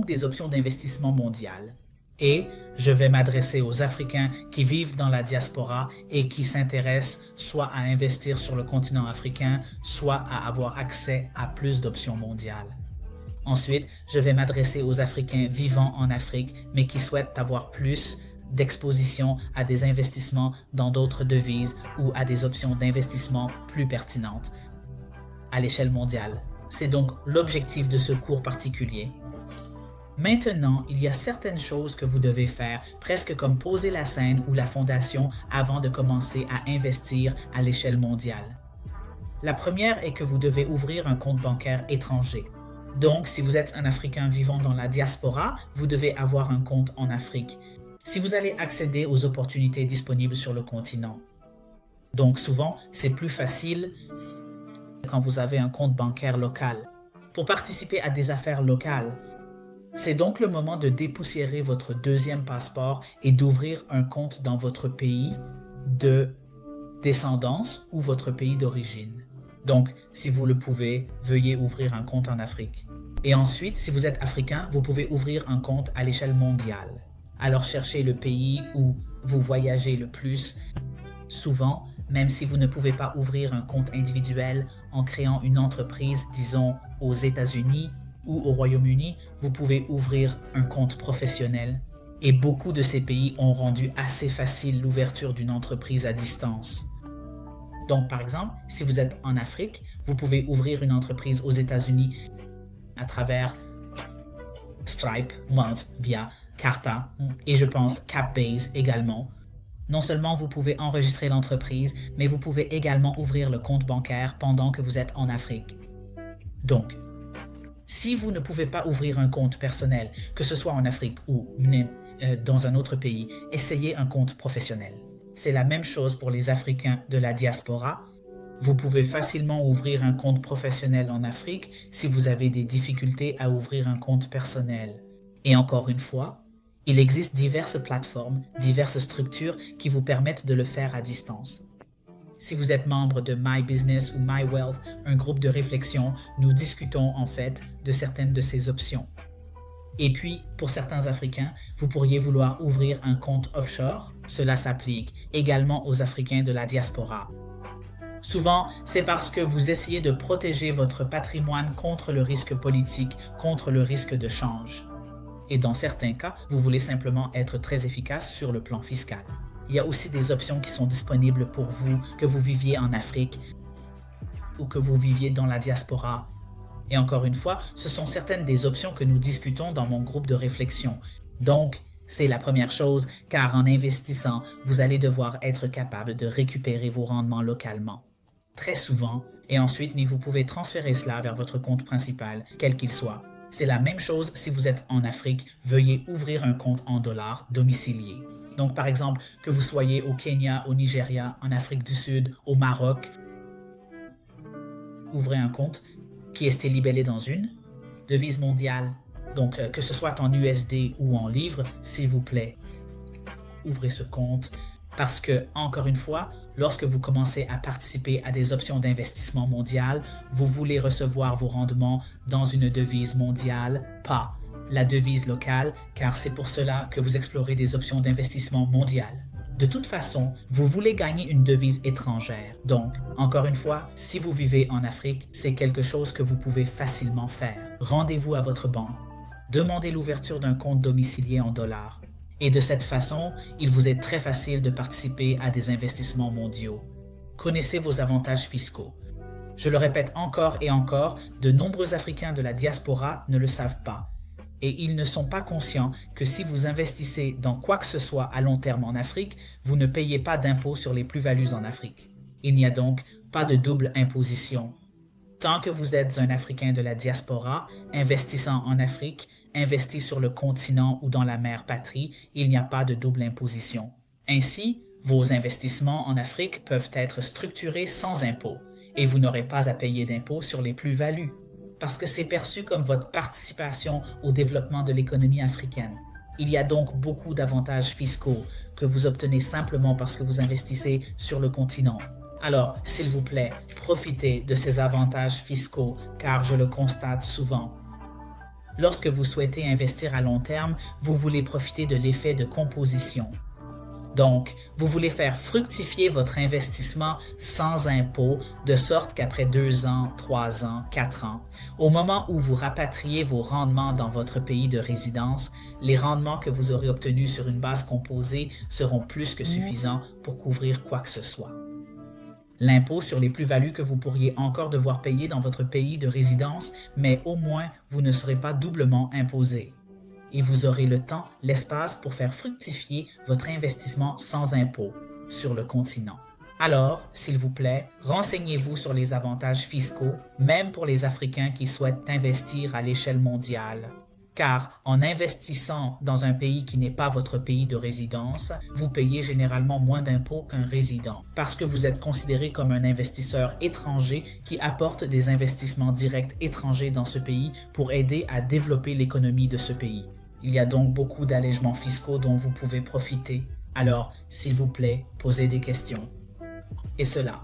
donc des options d'investissement mondiales. Et je vais m'adresser aux Africains qui vivent dans la diaspora et qui s'intéressent soit à investir sur le continent africain, soit à avoir accès à plus d'options mondiales. Ensuite, je vais m'adresser aux Africains vivant en Afrique, mais qui souhaitent avoir plus d'exposition à des investissements dans d'autres devises ou à des options d'investissement plus pertinentes à l'échelle mondiale. C'est donc l'objectif de ce cours particulier. Maintenant, il y a certaines choses que vous devez faire, presque comme poser la scène ou la fondation avant de commencer à investir à l'échelle mondiale. La première est que vous devez ouvrir un compte bancaire étranger. Donc, si vous êtes un Africain vivant dans la diaspora, vous devez avoir un compte en Afrique. Si vous allez accéder aux opportunités disponibles sur le continent. Donc, souvent, c'est plus facile quand vous avez un compte bancaire local. Pour participer à des affaires locales, c'est donc le moment de dépoussiérer votre deuxième passeport et d'ouvrir un compte dans votre pays de descendance ou votre pays d'origine. Donc, si vous le pouvez, veuillez ouvrir un compte en Afrique. Et ensuite, si vous êtes africain, vous pouvez ouvrir un compte à l'échelle mondiale. Alors cherchez le pays où vous voyagez le plus. Souvent, même si vous ne pouvez pas ouvrir un compte individuel en créant une entreprise, disons aux États-Unis ou au Royaume-Uni, vous pouvez ouvrir un compte professionnel. Et beaucoup de ces pays ont rendu assez facile l'ouverture d'une entreprise à distance. Donc, par exemple, si vous êtes en Afrique, vous pouvez ouvrir une entreprise aux États-Unis à travers Stripe, Malt, via Carta et je pense Capbase également. Non seulement vous pouvez enregistrer l'entreprise, mais vous pouvez également ouvrir le compte bancaire pendant que vous êtes en Afrique. Donc, si vous ne pouvez pas ouvrir un compte personnel, que ce soit en Afrique ou dans un autre pays, essayez un compte professionnel. C'est la même chose pour les Africains de la diaspora. Vous pouvez facilement ouvrir un compte professionnel en Afrique si vous avez des difficultés à ouvrir un compte personnel. Et encore une fois, il existe diverses plateformes, diverses structures qui vous permettent de le faire à distance. Si vous êtes membre de My Business ou My Wealth, un groupe de réflexion, nous discutons en fait de certaines de ces options. Et puis, pour certains Africains, vous pourriez vouloir ouvrir un compte offshore. Cela s'applique également aux Africains de la diaspora. Souvent, c'est parce que vous essayez de protéger votre patrimoine contre le risque politique, contre le risque de change. Et dans certains cas, vous voulez simplement être très efficace sur le plan fiscal. Il y a aussi des options qui sont disponibles pour vous, que vous viviez en Afrique ou que vous viviez dans la diaspora. Et encore une fois, ce sont certaines des options que nous discutons dans mon groupe de réflexion. Donc, c'est la première chose, car en investissant, vous allez devoir être capable de récupérer vos rendements localement. Très souvent, et ensuite, mais vous pouvez transférer cela vers votre compte principal, quel qu'il soit. C'est la même chose si vous êtes en Afrique, veuillez ouvrir un compte en dollars domicilié. Donc, par exemple, que vous soyez au Kenya, au Nigeria, en Afrique du Sud, au Maroc, ouvrez un compte qui est libellé dans une devise mondiale. Donc, que ce soit en USD ou en livres, s'il vous plaît, ouvrez ce compte parce que, encore une fois, lorsque vous commencez à participer à des options d'investissement mondial, vous voulez recevoir vos rendements dans une devise mondiale, pas la devise locale, car c'est pour cela que vous explorez des options d'investissement mondial. De toute façon, vous voulez gagner une devise étrangère. Donc, encore une fois, si vous vivez en Afrique, c'est quelque chose que vous pouvez facilement faire. Rendez-vous à votre banque. Demandez l'ouverture d'un compte domicilié en dollars. Et de cette façon, il vous est très facile de participer à des investissements mondiaux. Connaissez vos avantages fiscaux. Je le répète encore et encore, de nombreux Africains de la diaspora ne le savent pas. Et ils ne sont pas conscients que si vous investissez dans quoi que ce soit à long terme en Afrique, vous ne payez pas d'impôt sur les plus-values en Afrique. Il n'y a donc pas de double imposition. Tant que vous êtes un Africain de la diaspora, investissant en Afrique, investi sur le continent ou dans la mère patrie, il n'y a pas de double imposition. Ainsi, vos investissements en Afrique peuvent être structurés sans impôt et vous n'aurez pas à payer d'impôt sur les plus-values, parce que c'est perçu comme votre participation au développement de l'économie africaine. Il y a donc beaucoup d'avantages fiscaux que vous obtenez simplement parce que vous investissez sur le continent. Alors, s'il vous plaît, profitez de ces avantages fiscaux, car je le constate souvent. Lorsque vous souhaitez investir à long terme, vous voulez profiter de l'effet de composition. Donc, vous voulez faire fructifier votre investissement sans impôt, de sorte qu'après 2 ans, 3 ans, 4 ans, au moment où vous rapatriez vos rendements dans votre pays de résidence, les rendements que vous aurez obtenus sur une base composée seront plus que suffisants pour couvrir quoi que ce soit. L'impôt sur les plus-values que vous pourriez encore devoir payer dans votre pays de résidence, mais au moins vous ne serez pas doublement imposé. Et vous aurez le temps, l'espace pour faire fructifier votre investissement sans impôt sur le continent. Alors, s'il vous plaît, renseignez-vous sur les avantages fiscaux, même pour les Africains qui souhaitent investir à l'échelle mondiale. Car en investissant dans un pays qui n'est pas votre pays de résidence, vous payez généralement moins d'impôts qu'un résident, parce que vous êtes considéré comme un investisseur étranger qui apporte des investissements directs étrangers dans ce pays pour aider à développer l'économie de ce pays. Il y a donc beaucoup d'allègements fiscaux dont vous pouvez profiter. Alors, s'il vous plaît, posez des questions. Et cela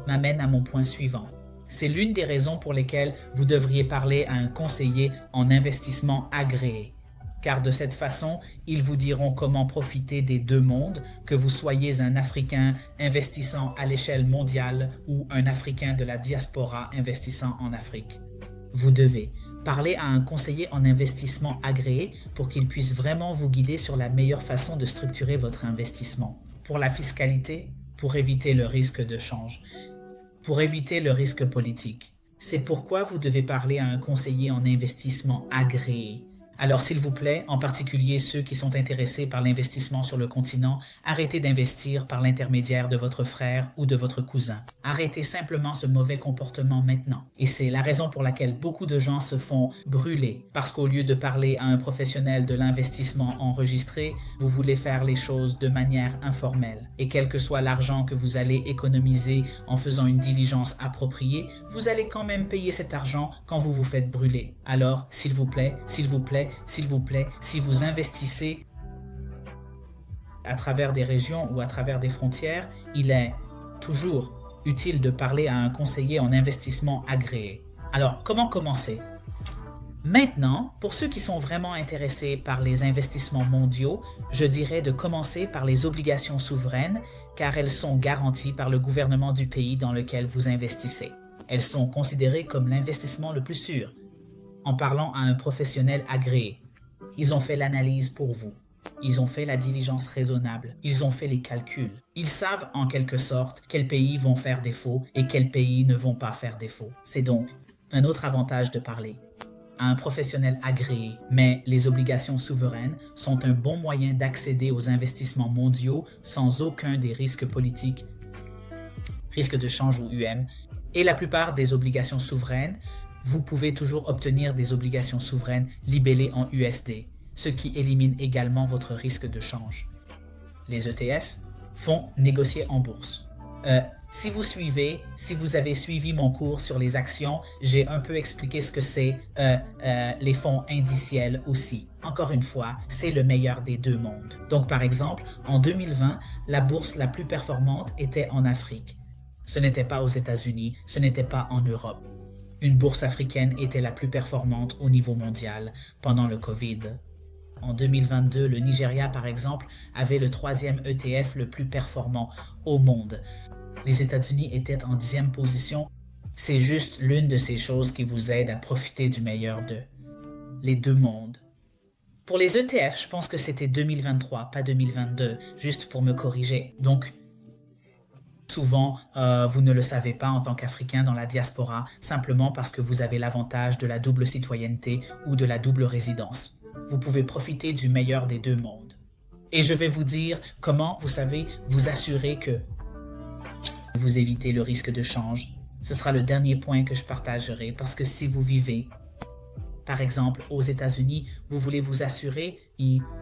m'amène à mon point suivant. C'est l'une des raisons pour lesquelles vous devriez parler à un conseiller en investissement agréé. Car de cette façon, ils vous diront comment profiter des deux mondes, que vous soyez un Africain investissant à l'échelle mondiale ou un Africain de la diaspora investissant en Afrique. Vous devez parler à un conseiller en investissement agréé pour qu'il puisse vraiment vous guider sur la meilleure façon de structurer votre investissement. Pour la fiscalité, pour éviter le risque de change, pour éviter le risque politique. C'est pourquoi vous devez parler à un conseiller en investissement agréé. Alors s'il vous plaît, en particulier ceux qui sont intéressés par l'investissement sur le continent, arrêtez d'investir par l'intermédiaire de votre frère ou de votre cousin. Arrêtez simplement ce mauvais comportement maintenant. Et c'est la raison pour laquelle beaucoup de gens se font brûler, parce qu'au lieu de parler à un professionnel de l'investissement enregistré, vous voulez faire les choses de manière informelle. Et quel que soit l'argent que vous allez économiser en faisant une diligence appropriée, vous allez quand même payer cet argent quand vous vous faites brûler. Alors, s'il vous plaît, si vous investissez à travers des régions ou à travers des frontières, il est toujours utile de parler à un conseiller en investissement agréé. Alors, comment commencer? Maintenant, pour ceux qui sont vraiment intéressés par les investissements mondiaux, je dirais de commencer par les obligations souveraines, car elles sont garanties par le gouvernement du pays dans lequel vous investissez. Elles sont considérées comme l'investissement le plus sûr. En parlant à un professionnel agréé, ils ont fait l'analyse pour vous. Ils ont fait la diligence raisonnable. Ils ont fait les calculs. Ils savent en quelque sorte quels pays vont faire défaut et quels pays ne vont pas faire défaut. C'est donc un autre avantage de parler à un professionnel agréé. Mais les obligations souveraines sont un bon moyen d'accéder aux investissements mondiaux sans aucun des risques politiques, risques de change ou UM. Et la plupart des obligations souveraines, vous pouvez toujours obtenir des obligations souveraines libellées en USD, ce qui élimine également votre risque de change. Les ETF, fonds négociés en bourse. Si vous avez suivi mon cours sur les actions, j'ai un peu expliqué ce que c'est les fonds indiciels aussi. Encore une fois, c'est le meilleur des deux mondes. Donc par exemple, en 2020, la bourse la plus performante était en Afrique. Ce n'était pas aux États-Unis, ce n'était pas en Europe. Une bourse africaine était la plus performante au niveau mondial pendant le Covid. En 2022, le Nigeria, par exemple, avait le 3e ETF le plus performant au monde. Les États-Unis étaient en 10e position. C'est juste l'une de ces choses qui vous aide à profiter du meilleur de les deux mondes. Pour les ETF, je pense que c'était 2023, pas 2022, juste pour me corriger. Donc, souvent, vous ne le savez pas en tant qu'Africain dans la diaspora, simplement parce que vous avez l'avantage de la double citoyenneté ou de la double résidence. Vous pouvez profiter du meilleur des deux mondes. Et je vais vous dire comment, vous savez, vous assurer que vous évitez le risque de change. Ce sera le dernier point que je partagerai, parce que si vous vivez, par exemple, aux États-Unis, vous voulez vous assurer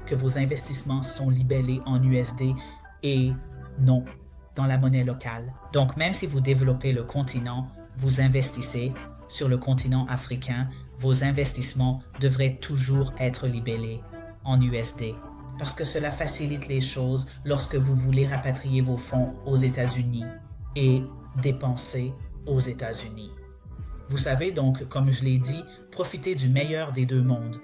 que vos investissements sont libellés en USD et non dans la monnaie locale. Donc, même si vous développez le continent, vous investissez sur le continent africain, vos investissements devraient toujours être libellés en USD. Parce que cela facilite les choses lorsque vous voulez rapatrier vos fonds aux États-Unis et dépenser aux États-Unis. Vous savez donc, comme je l'ai dit, profitez du meilleur des deux mondes.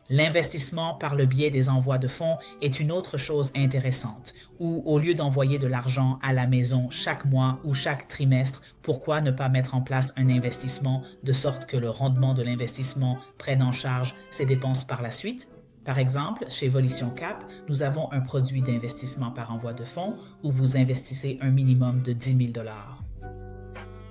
L'investissement par le biais des envois de fonds est une autre chose intéressante, où au lieu d'envoyer de l'argent à la maison chaque mois ou chaque trimestre, pourquoi ne pas mettre en place un investissement de sorte que le rendement de l'investissement prenne en charge ses dépenses par la suite? Par exemple, chez Volition Cap, nous avons un produit d'investissement par envoi de fonds où vous investissez un minimum de 10 000 $.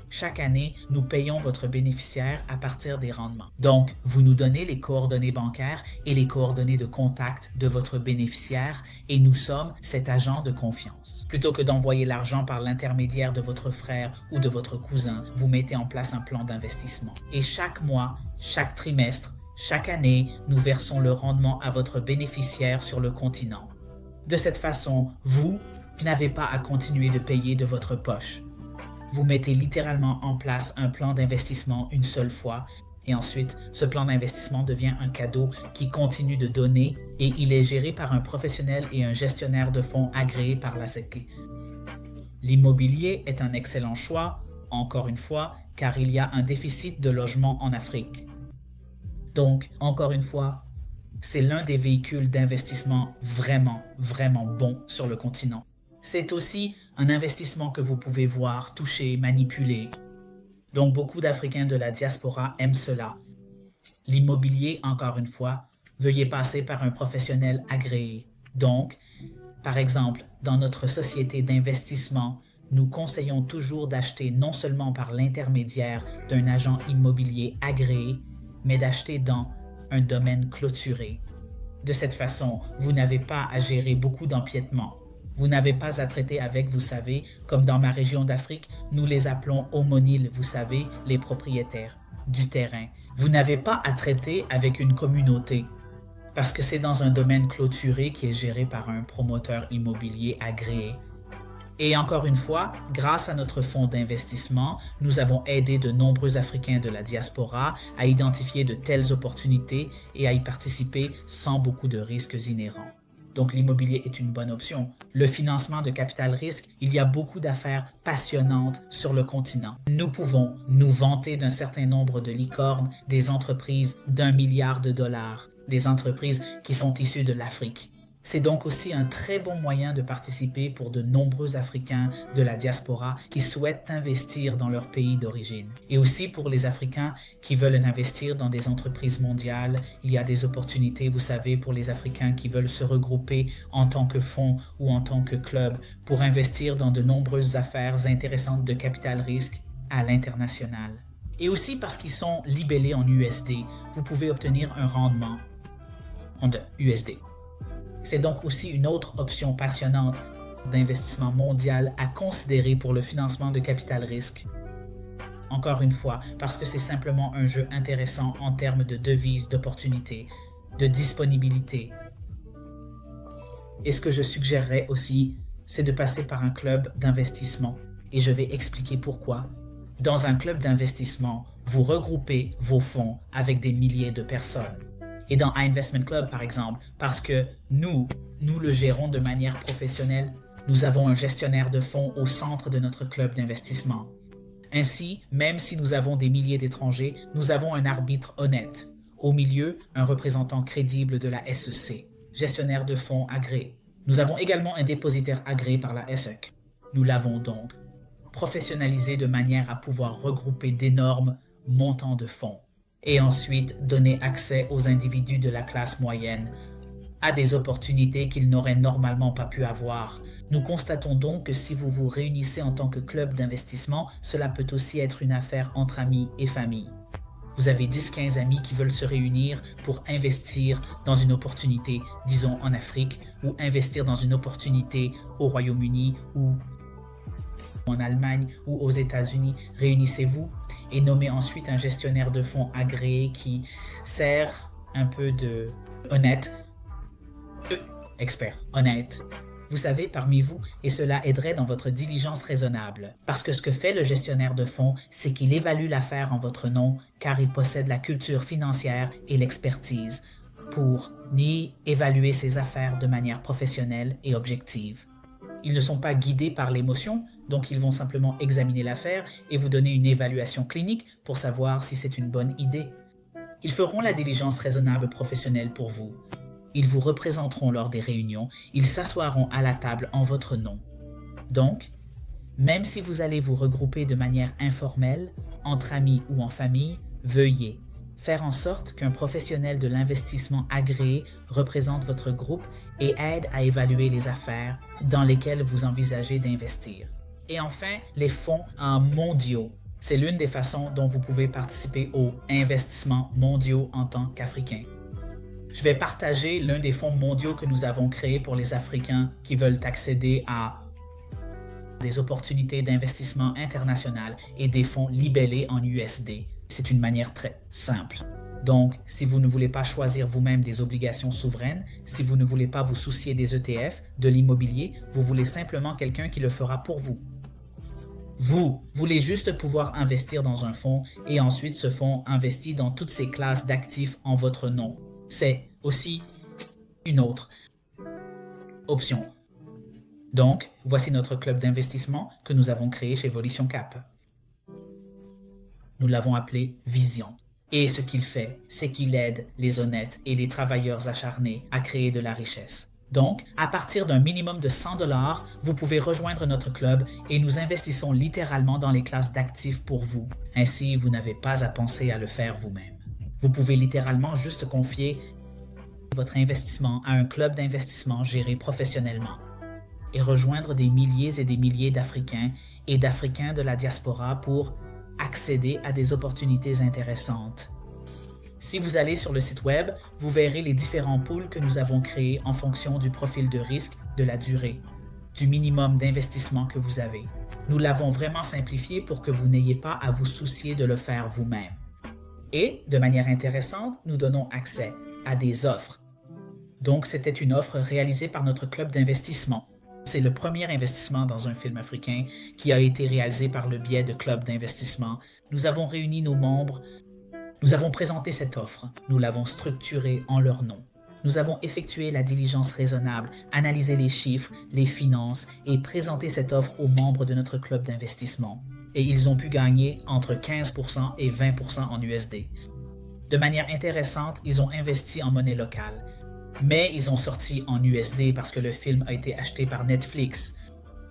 Chaque année, nous payons votre bénéficiaire à partir des rendements. Donc, vous nous donnez les coordonnées bancaires et les coordonnées de contact de votre bénéficiaire et nous sommes cet agent de confiance. Plutôt que d'envoyer l'argent par l'intermédiaire de votre frère ou de votre cousin, vous mettez en place un plan d'investissement. Et chaque mois, chaque trimestre, chaque année, nous versons le rendement à votre bénéficiaire sur le continent. De cette façon, vous n'avez pas à continuer de payer de votre poche. Vous mettez littéralement en place un plan d'investissement une seule fois et ensuite, ce plan d'investissement devient un cadeau qui continue de donner et il est géré par un professionnel et un gestionnaire de fonds agréé par la SEC. L'immobilier est un excellent choix, encore une fois, car il y a un déficit de logements en Afrique. Donc, encore une fois, c'est l'un des véhicules d'investissement vraiment bon sur le continent. C'est aussi un investissement que vous pouvez voir, toucher, manipuler. Donc beaucoup d'Africains de la diaspora aiment cela. L'immobilier, encore une fois, veuillez passer par un professionnel agréé. Donc, par exemple, dans notre société d'investissement, nous conseillons toujours d'acheter non seulement par l'intermédiaire d'un agent immobilier agréé, mais d'acheter dans un domaine clôturé. De cette façon, vous n'avez pas à gérer beaucoup d'empiètements. Vous n'avez pas à traiter avec, vous savez, comme dans ma région d'Afrique, nous les appelons homoniles, vous savez, les propriétaires du terrain. Vous n'avez pas à traiter avec une communauté, parce que c'est dans un domaine clôturé qui est géré par un promoteur immobilier agréé. Et encore une fois, grâce à notre fonds d'investissement, nous avons aidé de nombreux Africains de la diaspora à identifier de telles opportunités et à y participer sans beaucoup de risques inhérents. Donc l'immobilier est une bonne option. Le financement de capital risque, il y a beaucoup d'affaires passionnantes sur le continent. Nous pouvons nous vanter d'un certain nombre de licornes, des entreprises d'1 milliard de dollars, des entreprises qui sont issues de l'Afrique. C'est donc aussi un très bon moyen de participer pour de nombreux Africains de la diaspora qui souhaitent investir dans leur pays d'origine. Et aussi pour les Africains qui veulent investir dans des entreprises mondiales, il y a des opportunités, vous savez, pour les Africains qui veulent se regrouper en tant que fonds ou en tant que club pour investir dans de nombreuses affaires intéressantes de capital risque à l'international. Et aussi parce qu'ils sont libellés en USD, vous pouvez obtenir un rendement en USD. C'est donc aussi une autre option passionnante d'investissement mondial à considérer pour le financement de capital risque. Encore une fois, parce que c'est simplement un jeu intéressant en termes de devises, d'opportunités, de disponibilité. Et ce que je suggérerais aussi, c'est de passer par un club d'investissement. Et je vais expliquer pourquoi. Dans un club d'investissement, vous regroupez vos fonds avec des milliers de personnes. Et dans iInvestment Club, par exemple, parce que nous le gérons de manière professionnelle, nous avons un gestionnaire de fonds au centre de notre club d'investissement. Ainsi, même si nous avons des milliers d'étrangers, nous avons un arbitre honnête. Au milieu, un représentant crédible de la SEC, gestionnaire de fonds agréé. Nous avons également un dépositaire agréé par la SEC. Nous l'avons donc professionnalisé de manière à pouvoir regrouper d'énormes montants de fonds. Et ensuite donner accès aux individus de la classe moyenne à des opportunités qu'ils n'auraient normalement pas pu avoir. Nous constatons donc que si vous vous réunissez en tant que club d'investissement, cela peut aussi être une affaire entre amis et famille. Vous avez 10-15 amis qui veulent se réunir pour investir dans une opportunité, disons en Afrique, ou investir dans une opportunité au Royaume-Uni ou en Allemagne ou aux États-Unis. Réunissez-vous et nommez ensuite un gestionnaire de fonds agréé qui sert un peu de expert honnête. Vous savez, parmi vous, et cela aiderait dans votre diligence raisonnable. Parce que ce que fait le gestionnaire de fonds, c'est qu'il évalue l'affaire en votre nom, car il possède la culture financière et l'expertise pour ni évaluer ses affaires de manière professionnelle et objective. Ils ne sont pas guidés par l'émotion, Donc, ils vont simplement examiner l'affaire et vous donner une évaluation clinique pour savoir si c'est une bonne idée. Ils feront la diligence raisonnable professionnelle pour vous. Ils vous représenteront lors des réunions. Ils s'assoiront à la table en votre nom. Donc, même si vous allez vous regrouper de manière informelle, entre amis ou en famille, veuillez faire en sorte qu'un professionnel de l'investissement agréé représente votre groupe et aide à évaluer les affaires dans lesquelles vous envisagez d'investir. Et enfin, les fonds mondiaux. C'est l'une des façons dont vous pouvez participer aux investissements mondiaux en tant qu'Africain. Je vais partager l'un des fonds mondiaux que nous avons créés pour les Africains qui veulent accéder à des opportunités d'investissement international et des fonds libellés en USD. C'est une manière très simple. Donc, si vous ne voulez pas choisir vous-même des obligations souveraines, si vous ne voulez pas vous soucier des ETF, de l'immobilier, vous voulez simplement quelqu'un qui le fera pour vous. Vous voulez juste pouvoir investir dans un fonds et ensuite ce fonds investit dans toutes ces classes d'actifs en votre nom. C'est aussi une autre option. Donc, voici notre club d'investissement que nous avons créé chez Volition Cap. Nous l'avons appelé Vision. Et ce qu'il fait, c'est qu'il aide les honnêtes et les travailleurs acharnés à créer de la richesse. Donc, à partir d'un minimum de 100 $, vous pouvez rejoindre notre club et nous investissons littéralement dans les classes d'actifs pour vous. Ainsi, vous n'avez pas à penser à le faire vous-même. Vous pouvez littéralement juste confier votre investissement à un club d'investissement géré professionnellement et rejoindre des milliers et des milliers d'Africains et d'Africains de la diaspora pour accéder à des opportunités intéressantes. Si vous allez sur le site web, vous verrez les différents pools que nous avons créés en fonction du profil de risque, de la durée, du minimum d'investissement que vous avez. Nous l'avons vraiment simplifié pour que vous n'ayez pas à vous soucier de le faire vous-même. Et, de manière intéressante, nous donnons accès à des offres. Donc, c'était une offre réalisée par notre club d'investissement. C'est le premier investissement dans un film africain qui a été réalisé par le biais de clubs d'investissement. Nous avons réuni nos membres, nous avons présenté cette offre, nous l'avons structurée en leur nom. Nous avons effectué la diligence raisonnable, analysé les chiffres, les finances et présenté cette offre aux membres de notre club d'investissement. Et ils ont pu gagner entre 15% et 20% en USD. De manière intéressante, ils ont investi en monnaie locale. Mais ils ont sorti en USD parce que le film a été acheté par Netflix.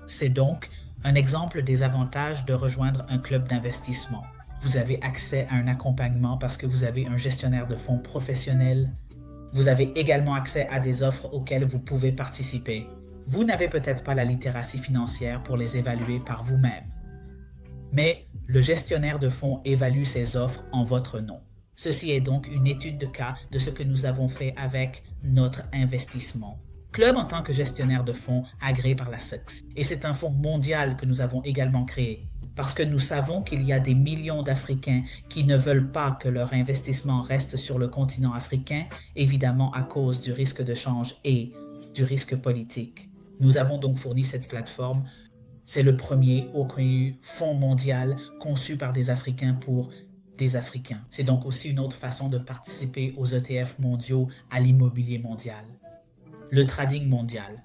C'est donc un exemple des avantages de rejoindre un club d'investissement. Vous avez accès à un accompagnement parce que vous avez un gestionnaire de fonds professionnel. Vous avez également accès à des offres auxquelles vous pouvez participer. Vous n'avez peut-être pas la littératie financière pour les évaluer par vous-même. Mais le gestionnaire de fonds évalue ces offres en votre nom. Ceci est donc une étude de cas de ce que nous avons fait avec notre investissement. Club en tant que gestionnaire de fonds agréé par la SEC. Et c'est un fonds mondial que nous avons également créé. Parce que nous savons qu'il y a des millions d'Africains qui ne veulent pas que leur investissement reste sur le continent africain, évidemment à cause du risque de change et du risque politique. Nous avons donc fourni cette plateforme. C'est le premier fonds mondial conçu par des Africains pour des Africains. C'est donc aussi une autre façon de participer aux ETF mondiaux, à l'immobilier mondial. Le trading mondial.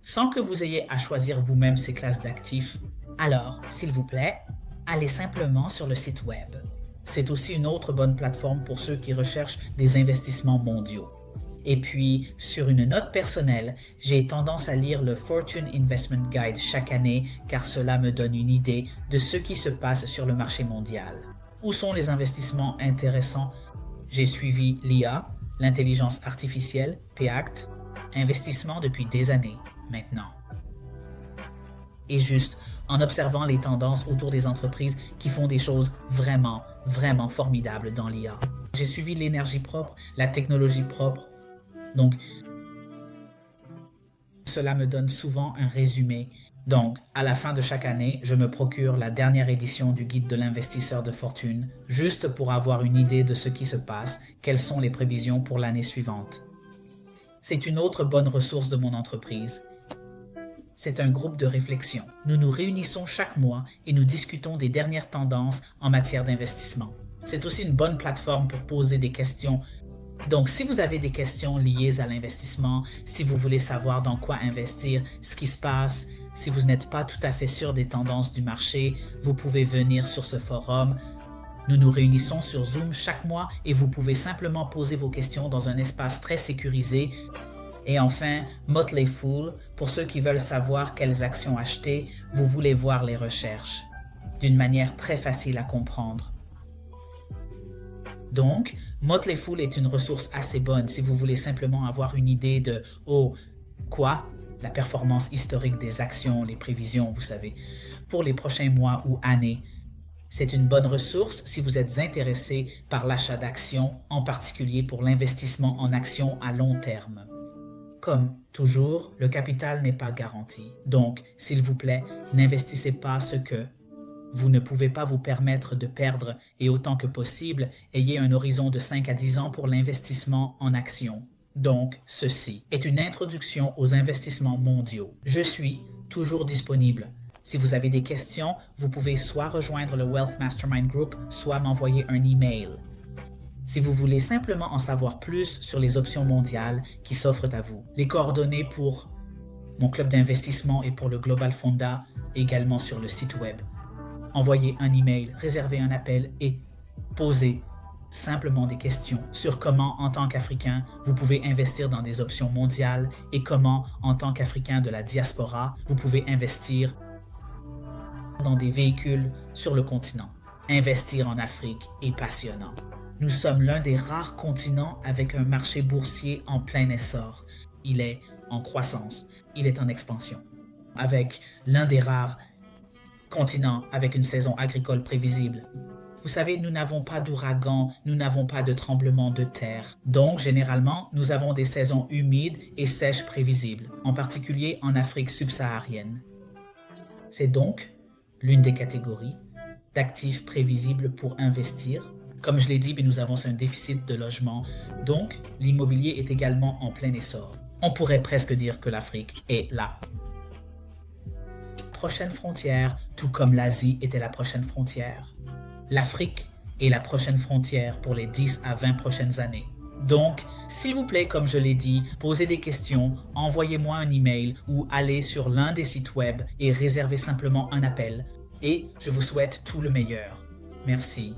Sans que vous ayez à choisir vous-même ces classes d'actifs, alors, s'il vous plaît, allez simplement sur le site web. C'est aussi une autre bonne plateforme pour ceux qui recherchent des investissements mondiaux. Et puis, sur une note personnelle, j'ai tendance à lire le Fortune Investment Guide chaque année car cela me donne une idée de ce qui se passe sur le marché mondial. Où sont les investissements intéressants? J'ai suivi l'IA, l'intelligence artificielle, PACT, investissement depuis des années maintenant. Et juste en observant les tendances autour des entreprises qui font des choses vraiment, vraiment formidables dans l'IA. J'ai suivi l'énergie propre, la technologie propre. Donc, cela me donne souvent un résumé. Donc, à la fin de chaque année, je me procure la dernière édition du guide de l'investisseur de fortune, juste pour avoir une idée de ce qui se passe, quelles sont les prévisions pour l'année suivante. C'est une autre bonne ressource de mon entreprise. C'est un groupe de réflexion. Nous nous réunissons chaque mois et nous discutons des dernières tendances en matière d'investissement. C'est aussi une bonne plateforme pour poser des questions. Donc, si vous avez des questions liées à l'investissement, si vous voulez savoir dans quoi investir, ce qui se passe, Si vous n'êtes pas tout à fait sûr des tendances du marché, vous pouvez venir sur ce forum. Nous nous réunissons sur Zoom chaque mois et vous pouvez simplement poser vos questions dans un espace très sécurisé. Et enfin, Motley Fool, pour ceux qui veulent savoir quelles actions acheter, vous voulez voir les recherches, d'une manière très facile à comprendre. Donc, Motley Fool est une ressource assez bonne si vous voulez simplement avoir une idée de « Oh, quoi ?» la performance historique des actions, les prévisions, vous savez, pour les prochains mois ou années. C'est une bonne ressource si vous êtes intéressé par l'achat d'actions, en particulier pour l'investissement en actions à long terme. Comme toujours, le capital n'est pas garanti. Donc, s'il vous plaît, n'investissez pas ce que vous ne pouvez pas vous permettre de perdre et autant que possible, ayez un horizon de 5 à 10 ans pour l'investissement en actions. Donc, ceci est une introduction aux investissements mondiaux. Je suis toujours disponible. Si vous avez des questions, vous pouvez soit rejoindre le Wealth Mastermind Group, soit m'envoyer un email. Si vous voulez simplement en savoir plus sur les options mondiales qui s'offrent à vous, les coordonnées pour mon club d'investissement et pour le Global Fonda également sur le site web. Envoyez un email, réservez un appel et posez simplement des questions sur comment, en tant qu'Africain, vous pouvez investir dans des options mondiales et comment, en tant qu'Africain de la diaspora, vous pouvez investir dans des véhicules sur le continent. Investir en Afrique est passionnant. Nous sommes l'un des rares continents avec un marché boursier en plein essor. Il est en croissance, il est en expansion. Avec l'un des rares continents avec une saison agricole prévisible. Vous savez, nous n'avons pas d'ouragan, nous n'avons pas de tremblement de terre. Donc, généralement, nous avons des saisons humides et sèches prévisibles, en particulier en Afrique subsaharienne. C'est donc l'une des catégories d'actifs prévisibles pour investir. Comme je l'ai dit, nous avons un déficit de logement, donc l'immobilier est également en plein essor. On pourrait presque dire que l'Afrique est la prochaine frontière, tout comme l'Asie était la prochaine frontière. L'Afrique est la prochaine frontière pour les 10 à 20 prochaines années. Donc, s'il vous plaît, comme je l'ai dit, posez des questions, envoyez-moi un email ou allez sur l'un des sites web et réservez simplement un appel. Et je vous souhaite tout le meilleur. Merci.